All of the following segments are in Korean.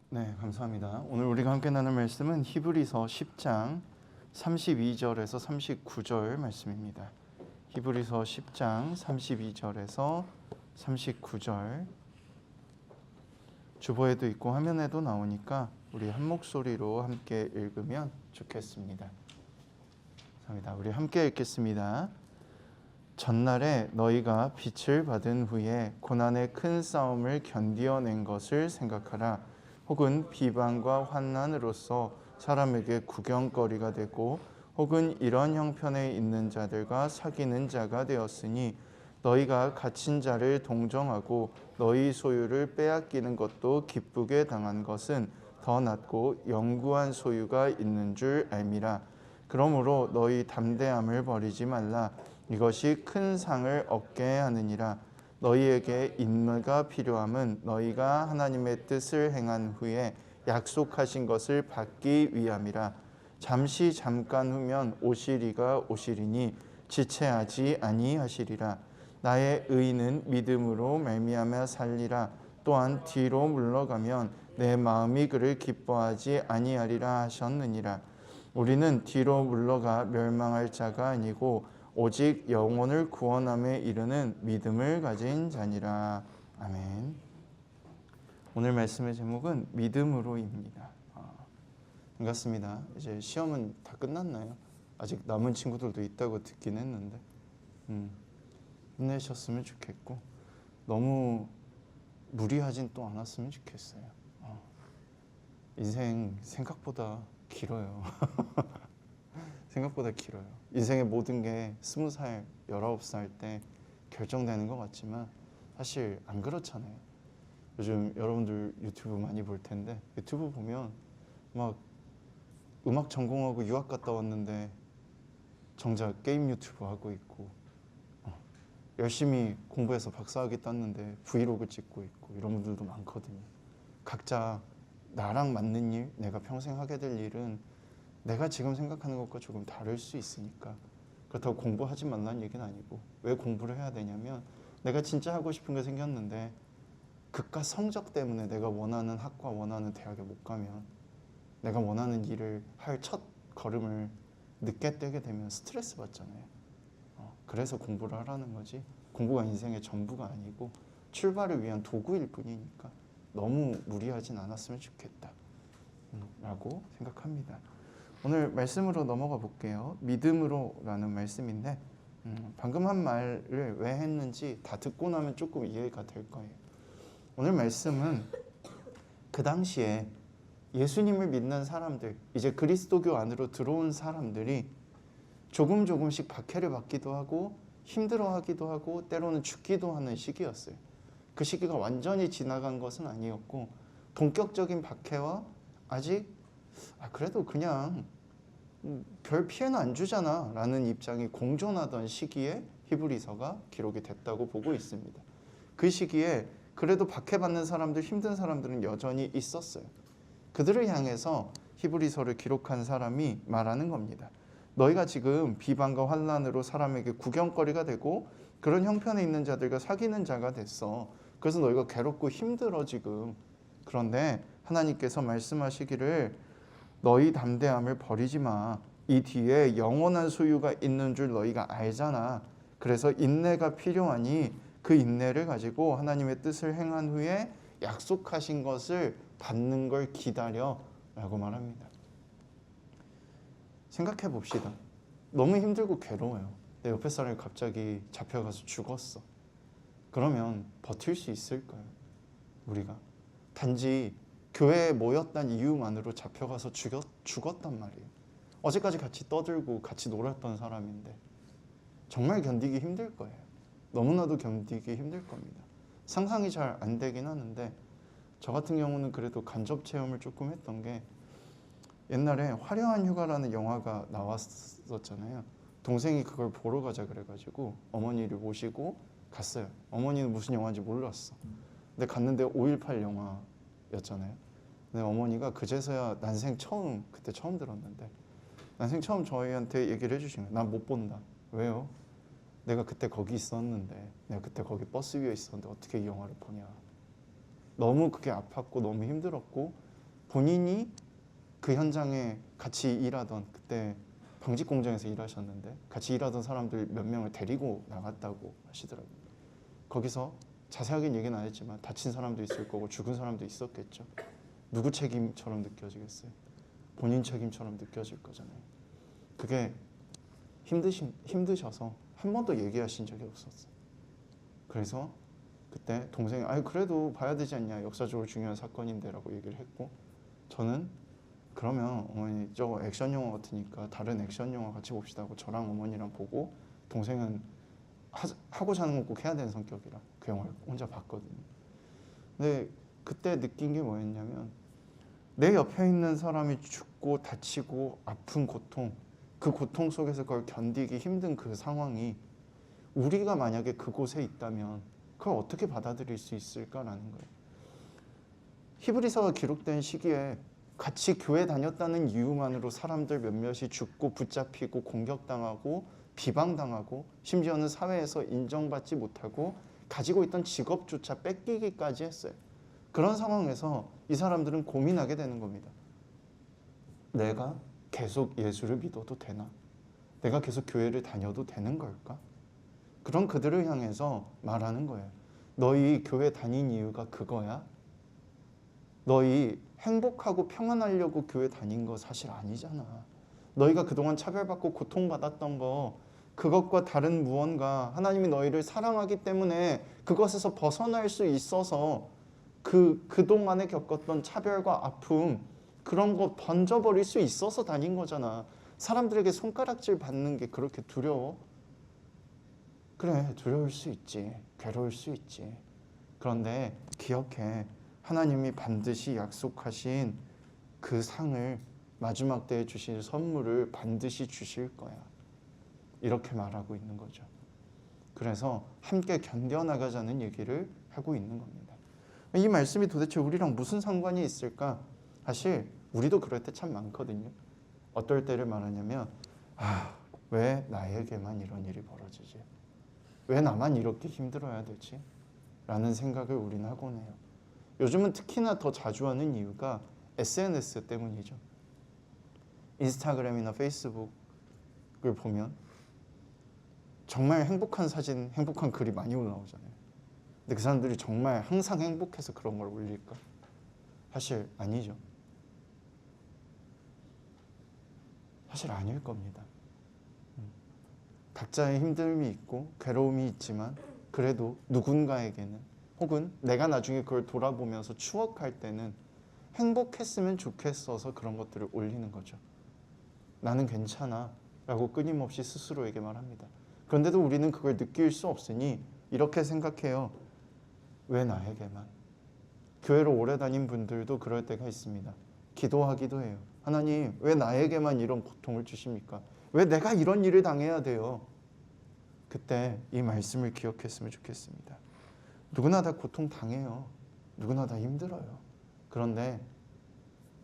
네, 감사합니다. 오늘 우리가 함께 나눌 말씀은 히브리서 10장 32절에서 39절 말씀입니다. 히브리서 10장 32절에서 39절. 주보에도 있고 화면에도 나오니까 우리 한 목소리로 함께 읽으면 좋겠습니다. 감사합니다. 우리 함께 읽겠습니다. 전날에 너희가 빛을 받은 후에 고난의 큰 싸움을 견디어낸 것을 생각하라. 혹은 비방과 환난으로서 사람에게 구경거리가 되고 혹은 이런 형편에 있는 자들과 사귀는 자가 되었으니 너희가 갇힌 자를 동정하고 너희 소유를 빼앗기는 것도 기쁘게 당한 것은 더 낫고 영구한 소유가 있는 줄 알미라. 그러므로 너희 담대함을 버리지 말라. 이것이 큰 상을 얻게 하느니라. 너희에게 인내가 필요함은 너희가 하나님의 뜻을 행한 후에 약속하신 것을 받기 위함이라. 잠깐 후면 오시리가 오시리니 지체하지 아니하시리라. 나의 의인은 믿음으로 말미암아 살리라. 또한 뒤로 물러가면 내 마음이 그를 기뻐하지 아니하리라 하셨느니라. 우리는 뒤로 물러가 멸망할 자가 아니고 오직 영혼을 구원함에 이르는 믿음을 가진 자니라. 아멘. 오늘 말씀의 제목은 믿음으로입니다. 반갑습니다. 이제 시험은 다 끝났나요? 아직 남은 친구들도 있다고 듣긴 했는데 힘내셨으면 좋겠고 너무 무리하진 또 않았으면 좋겠어요. 인생 생각보다 길어요. 생각보다 길어요. 인생의 모든 게 20살, 19살 때 결정되는 것 같지만 사실 안 그렇잖아요. 요즘 여러분들 유튜브 많이 볼 텐데 유튜브 보면 막 음악 전공하고 유학 갔다 왔는데 정작 게임 유튜브 하고 있고 열심히 공부해서 박사학위 땄는데 브이로그 찍고 있고 이런 분들도 많거든요. 각자 나랑 맞는 일, 내가 평생 하게 될 일은 내가 지금 생각하는 것과 조금 다를 수 있으니까 그렇다고 공부하지 말라는 얘기는 아니고 왜 공부를 해야 되냐면 내가 진짜 하고 싶은 게 생겼는데 그깟 성적 때문에 내가 원하는 학과 원하는 대학에 못 가면 내가 원하는 일을 할 첫 걸음을 늦게 떼게 되면 스트레스 받잖아요. 그래서 공부를 하라는 거지 공부가 인생의 전부가 아니고 출발을 위한 도구일 뿐이니까 너무 무리하진 않았으면 좋겠다 라고 생각합니다. 오늘 말씀으로 넘어가 볼게요. 믿음으로라는 말씀인데 방금 한 말을 왜 했는지 다 듣고 나면 조금 이해가 될 거예요. 오늘 말씀은 그 당시에 예수님을 믿는 사람들, 이제 그리스도교 안으로 들어온 사람들이 조금씩 박해를 받기도 하고 힘들어하기도 하고 때로는 죽기도 하는 시기였어요. 그 시기가 완전히 지나간 것은 아니었고 본격적인 박해와 아직 그래도 그냥 별 피해는 안 주잖아 라는 입장이 공존하던 시기에 히브리서가 기록이 됐다고 보고 있습니다. 그 시기에 그래도 박해받는 사람들, 힘든 사람들은 여전히 있었어요. 그들을 향해서 히브리서를 기록한 사람이 말하는 겁니다. 너희가 지금 비방과 환난으로 사람에게 구경거리가 되고 그런 형편에 있는 자들과 사귀는 자가 됐어. 그래서 너희가 괴롭고 힘들어 지금. 그런데 하나님께서 말씀하시기를 너희 담대함을 버리지 마. 이 뒤에 영원한 소유가 있는 줄 너희가 알잖아. 그래서 인내가 필요하니 그 인내를 가지고 하나님의 뜻을 행한 후에 약속하신 것을 받는 걸 기다려 라고 말합니다. 생각해 봅시다. 너무 힘들고 괴로워요. 내 옆에 사람이 갑자기 잡혀가서 죽었어. 그러면 버틸 수 있을까요? 우리가 단지 교회에 모였다는 이유만으로 잡혀가서 죽었단 말이에요. 어제까지 같이 떠들고 같이 놀았던 사람인데 정말 견디기 힘들 거예요. 너무나도 견디기 힘들 겁니다. 상상이 잘 안 되긴 하는데 저 같은 경우는 그래도 간접 체험을 조금 했던 게 옛날에 화려한 휴가라는 영화가 나왔었잖아요. 동생이 그걸 보러 가자 그래가지고 어머니를 모시고 갔어요. 어머니는 무슨 영화인지 몰랐어. 근데 갔는데 5.18 영화였잖아요. 근데 어머니가 그제서야 난생 처음 그때 처음 들었는데 난생 처음 저희한테 얘기를 해주신 거예요. 난 못 본다. 왜요? 내가 그때 거기 있었는데 내가 그때 거기 버스 위에 있었는데 어떻게 이 영화를 보냐. 너무 그게 아팠고 너무 힘들었고 본인이 그 현장에 같이 일하던, 그때 방직 공장에서 일하셨는데 같이 일하던 사람들 몇 명을 데리고 나갔다고 하시더라고요. 거기서 자세하게는 얘기는 안 했지만 다친 사람도 있을 거고 죽은 사람도 있었겠죠. 누구 책임처럼 느껴지겠어요? 본인 책임처럼 느껴질 거잖아요. 그게 힘드셔서 한 번도 얘기하신 적이 없었어요. 그래서 그때 동생이 아니 그래도 봐야 되지 않냐, 역사적으로 중요한 사건인데 라고 얘기를 했고, 저는 그러면 어머니 저거 액션 영화 같으니까 다른 액션 영화 같이 봅시다 하고 저랑 어머니랑 보고, 동생은 하고자 하는 건 꼭 해야 되는 성격이라 그 영화를 혼자 봤거든요. 근데 그때 느낀 게 뭐였냐면, 내 옆에 있는 사람이 죽고 다치고 아픈 고통, 그 고통 속에서 그걸 견디기 힘든 그 상황이 우리가 만약에 그곳에 있다면 그걸 어떻게 받아들일 수 있을까라는 거예요. 히브리서가 기록된 시기에 같이 교회 다녔다는 이유만으로 사람들 몇몇이 죽고 붙잡히고 공격당하고 비방당하고, 심지어는 사회에서 인정받지 못하고 가지고 있던 직업조차 뺏기기까지 했어요. 그런 상황에서 이 사람들은 고민하게 되는 겁니다. 내가 계속 예수를 믿어도 되나? 내가 계속 교회를 다녀도 되는 걸까? 그런 그들을 향해서 말하는 거예요. 너희 교회 다닌 이유가 그거야? 너희 행복하고 평안하려고 교회 다닌 거 사실 아니잖아. 너희가 그동안 차별받고 고통받았던 거, 그것과 다른 무언가, 하나님이 너희를 사랑하기 때문에 그것에서 벗어날 수 있어서 그동안에 겪었던 차별과 아픔, 그런 거 던져버릴 수 있어서 다닌 거잖아. 사람들에게 손가락질 받는 게 그렇게 두려워? 그래, 두려울 수 있지. 괴로울 수 있지. 그런데 기억해. 하나님이 반드시 약속하신 그 상을, 마지막 때에 주실 선물을 반드시 주실 거야. 이렇게 말하고 있는 거죠. 그래서 함께 견뎌나가자는 얘기를 하고 있는 겁니다. 이 말씀이 도대체 우리랑 무슨 상관이 있을까? 사실 우리도 그럴 때 참 많거든요. 어떨 때를 말하냐면, 왜 나에게만 이런 일이 벌어지지? 왜 나만 이렇게 힘들어야 되지? 라는 생각을 우리는 하곤 해요. 요즘은 특히나 더 자주 하는 이유가 SNS 때문이죠. 인스타그램이나 페이스북을 보면 정말 행복한 사진, 행복한 글이 많이 올라오잖아요. 근데 그 사람들이 정말 항상 행복해서 그런 걸 올릴까? 사실 아니죠. 사실 아닐 겁니다. 각자의 힘듦이 있고 괴로움이 있지만, 그래도 누군가에게는, 혹은 내가 나중에 그걸 돌아보면서 추억할 때는 행복했으면 좋겠어서 그런 것들을 올리는 거죠. 나는 괜찮아 라고 끊임없이 스스로에게 말합니다. 그런데도 우리는 그걸 느낄 수 없으니 이렇게 생각해요. 왜 나에게만? 교회로 오래 다닌 분들도 그럴 때가 있습니다. 기도하기도 해요. 하나님, 왜 나에게만 이런 고통을 주십니까? 왜 내가 이런 일을 당해야 돼요? 그때 이 말씀을 기억했으면 좋겠습니다. 누구나 다 고통 당해요. 누구나 다 힘들어요. 그런데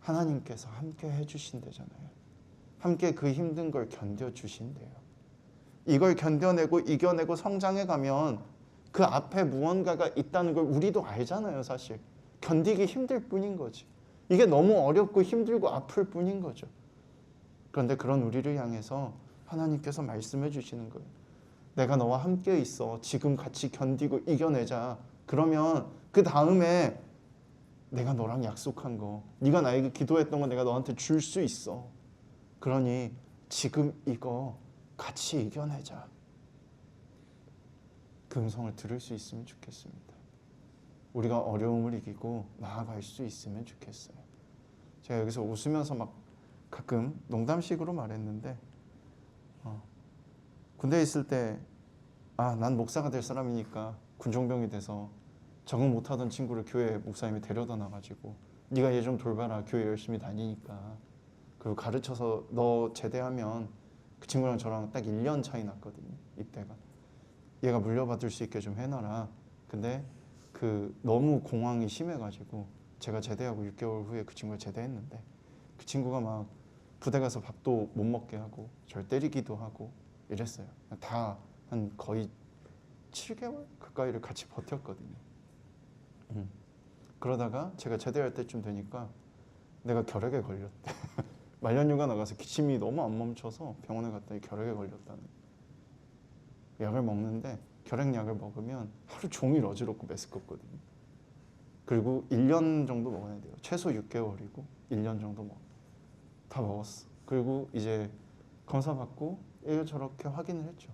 하나님께서 함께 해주신대잖아요. 함께 그 힘든 걸 견뎌주신대요. 이걸 견뎌내고 이겨내고 성장해가면 그 앞에 무언가가 있다는 걸 우리도 알잖아요. 사실 견디기 힘들 뿐인 거지. 이게 너무 어렵고 힘들고 아플 뿐인 거죠. 그런데 그런 우리를 향해서 하나님께서 말씀해 주시는 거예요. 내가 너와 함께 있어. 지금 같이 견디고 이겨내자. 그러면 그 다음에 내가 너랑 약속한 거, 네가 나에게 기도했던 거 내가 너한테 줄 수 있어. 그러니 지금 이거 같이 이겨내자. 그 음성을 들을 수 있으면 좋겠습니다. 우리가 어려움을 이기고 나아갈 수 있으면 좋겠어요. 제가 여기서 웃으면서 막 가끔 농담식으로 말했는데, 군대에 있을 때 난 목사가 될 사람이니까 군종병이 돼서 적응 못하던 친구를 교회 목사님이 데려다 놔가지고, 네가 얘 좀 돌봐라. 교회 열심히 다니니까. 그리고 가르쳐서 너 제대하면, 그 친구랑 저랑 딱 1년 차이 났거든요. 입대가. 얘가 물려받을 수 있게 좀 해놔라. 근데 너무 공황이 심해가지고 제가 제대하고 6개월 후에 그 친구가 제대했는데, 그 친구가 막 부대 가서 밥도 못 먹게 하고 절 때리기도 하고 이랬어요. 다 한 거의 7개월 가까이를 같이 버텼거든요. 그러다가 제가 제대할 때쯤 되니까 내가 결핵에 걸렸대. 말년휴가 나가서 기침이 너무 안 멈춰서 병원에 갔더니 결핵에 걸렸다는. 약을 먹는데 결핵약을 먹으면 하루 종일 어지럽고 메스껍거든요. 그리고 1년 정도 먹어야 돼요. 최소 6개월이고 1년 정도 다 먹었어. 그리고 이제 검사 받고 이렇게 확인을 했죠.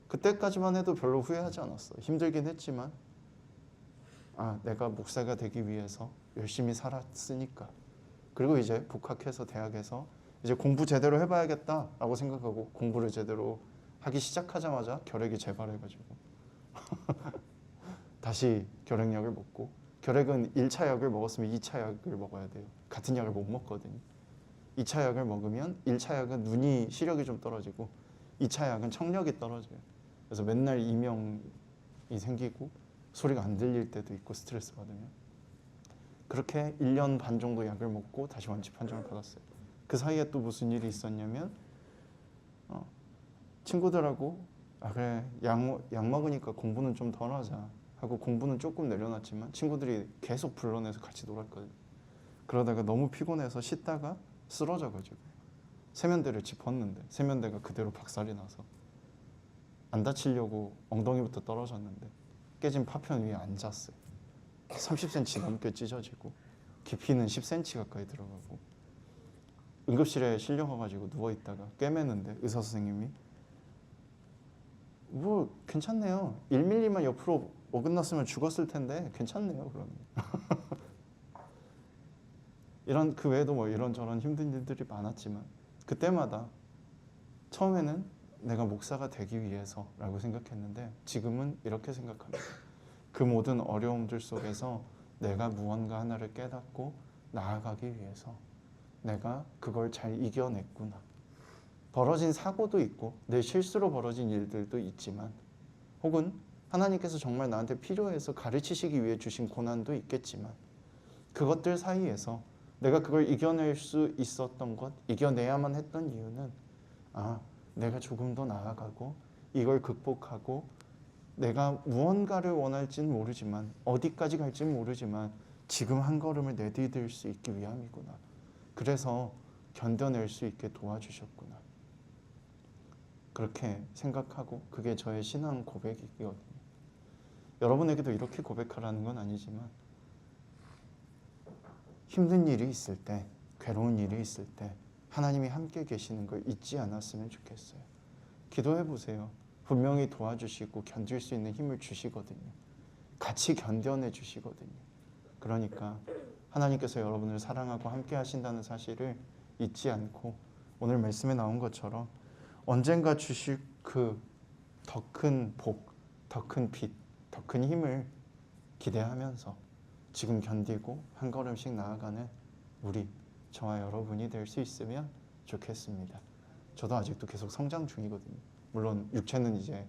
그때까지만 해도 별로 후회하지 않았어요. 힘들긴 했지만 내가 목사가 되기 위해서 열심히 살았으니까. 그리고 이제 복학해서 대학에서 이제 공부 제대로 해봐야겠다라고 생각하고 공부를 제대로 하기 시작하자마자 결핵이 재발해가지고 다시 결핵약을 먹고, 결핵은 1차 약을 먹었으면 2차 약을 먹어야 돼요. 같은 약을 못 먹거든요. 2차 약을 먹으면 1차 약은 눈이 시력이 좀 떨어지고 2차 약은 청력이 떨어져요. 그래서 맨날 이명이 생기고 소리가 안 들릴 때도 있고 스트레스 받으면. 그렇게 1년 반 정도 약을 먹고 다시 완치 판정을 받았어요. 그 사이에 또 무슨 일이 있었냐면 친구들하고 그래 약 먹으니까 공부는 좀 덜 하자 하고 공부는 조금 내려놨지만 친구들이 계속 불러내서 같이 놀았거든요. 그러다가 너무 피곤해서 씻다가 쓰러져가지고 세면대를 짚었는데 세면대가 그대로 박살이 나서 안 다치려고 엉덩이부터 떨어졌는데 깨진 파편 위에 앉았어요. 30cm 넘게 찢어지고 깊이는 10cm 가까이 들어가고 응급실에 실려가가지고 누워있다가 꿰매는데 의사 선생님이 뭐 괜찮네요. 1mm만 옆으로 어긋났으면 죽었을 텐데 괜찮네요. 그러면 이런 그 외에도 뭐 이런저런 힘든 일들이 많았지만 그때마다 처음에는 내가 목사가 되기 위해서라고 생각했는데 지금은 이렇게 생각합니다. 그 모든 어려움들 속에서 내가 무언가 하나를 깨닫고 나아가기 위해서 내가 그걸 잘 이겨냈구나. 벌어진 사고도 있고 내 실수로 벌어진 일들도 있지만 혹은 하나님께서 정말 나한테 필요해서 가르치시기 위해 주신 고난도 있겠지만 그것들 사이에서 내가 그걸 이겨낼 수 있었던 것, 이겨내야만 했던 이유는 내가 조금 더 나아가고 이걸 극복하고 내가 무언가를 원할지는 모르지만 어디까지 갈지는 모르지만 지금 한 걸음을 내디딜 수 있기 위함이구나. 그래서 견뎌낼 수 있게 도와주셨구나. 그렇게 생각하고 그게 저의 신앙 고백이거든요. 여러분에게도 이렇게 고백하라는 건 아니지만 힘든 일이 있을 때, 괴로운 일이 있을 때 하나님이 함께 계시는 걸 잊지 않았으면 좋겠어요. 기도해 보세요. 분명히 도와주시고 견딜 수 있는 힘을 주시거든요. 같이 견뎌내 주시거든요. 그러니까 하나님께서 여러분을 사랑하고 함께 하신다는 사실을 잊지 않고 오늘 말씀에 나온 것처럼 언젠가 주실 그 더 큰 복, 더 큰 빛, 더 큰 힘을 기대하면서 지금 견디고 한 걸음씩 나아가는 우리, 저와 여러분이 될 수 있으면 좋겠습니다. 저도 아직도 계속 성장 중이거든요. 물론 육체는 이제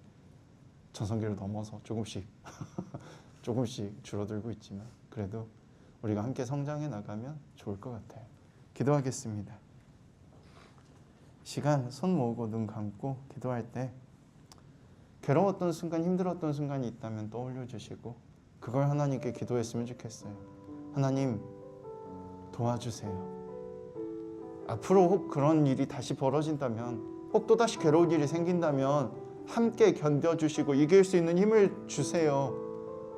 전성기를 넘어서 조금씩 줄어들고 있지만 그래도 우리가 함께 성장해 나가면 좋을 것 같아요. 기도하겠습니다. 시간 손 모으고 눈 감고 기도할 때 괴로웠던 순간, 힘들었던 순간이 있다면 떠올려 주시고 그걸 하나님께 기도했으면 좋겠어요. 하나님 도와주세요. 앞으로 혹 그런 일이 다시 벌어진다면, 혹 또다시 괴로운 일이 생긴다면 함께 견뎌주시고 이길 수 있는 힘을 주세요.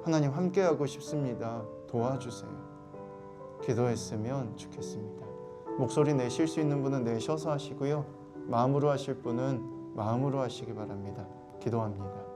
하나님 함께하고 싶습니다. 도와주세요. 기도했으면 좋겠습니다. 목소리 내실 수 있는 분은 내셔서 하시고요. 마음으로 하실 분은 마음으로 하시기 바랍니다. 기도합니다.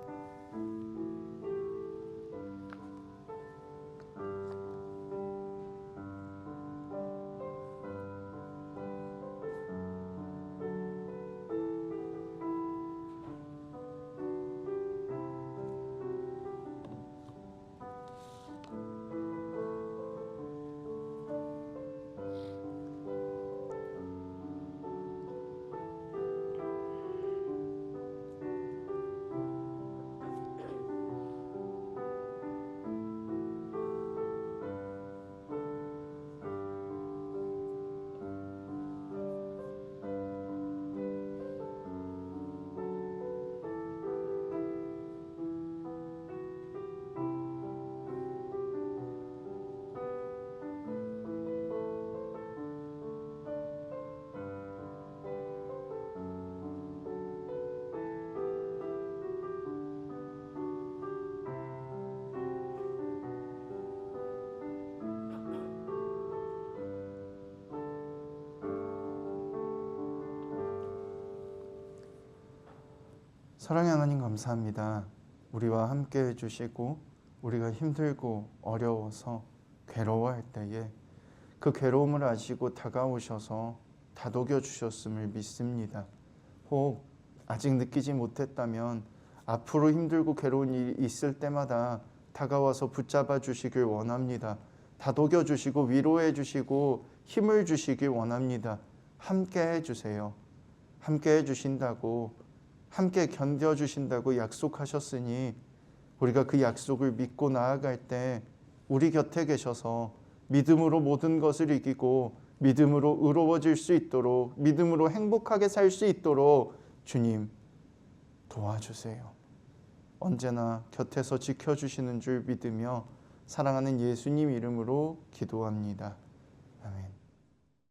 사랑의 하나님 감사합니다. 우리와 함께 해주시고 우리가 힘들고 어려워서 괴로워할 때에 그 괴로움을 아시고 다가오셔서 다독여 주셨음을 믿습니다. 혹 아직 느끼지 못했다면 앞으로 힘들고 괴로운 일이 있을 때마다 다가와서 붙잡아 주시길 원합니다. 다독여 주시고 위로해 주시고 힘을 주시길 원합니다. 함께 해주세요. 함께 해주신다고, 함께 견뎌주신다고 약속하셨으니 우리가 그 약속을 믿고 나아갈 때 우리 곁에 계셔서 믿음으로 모든 것을 이기고 믿음으로 의로워질 수 있도록, 믿음으로 행복하게 살 수 있도록 주님 도와주세요. 언제나 곁에서 지켜주시는 줄 믿으며 사랑하는 예수님 이름으로 기도합니다. 아멘.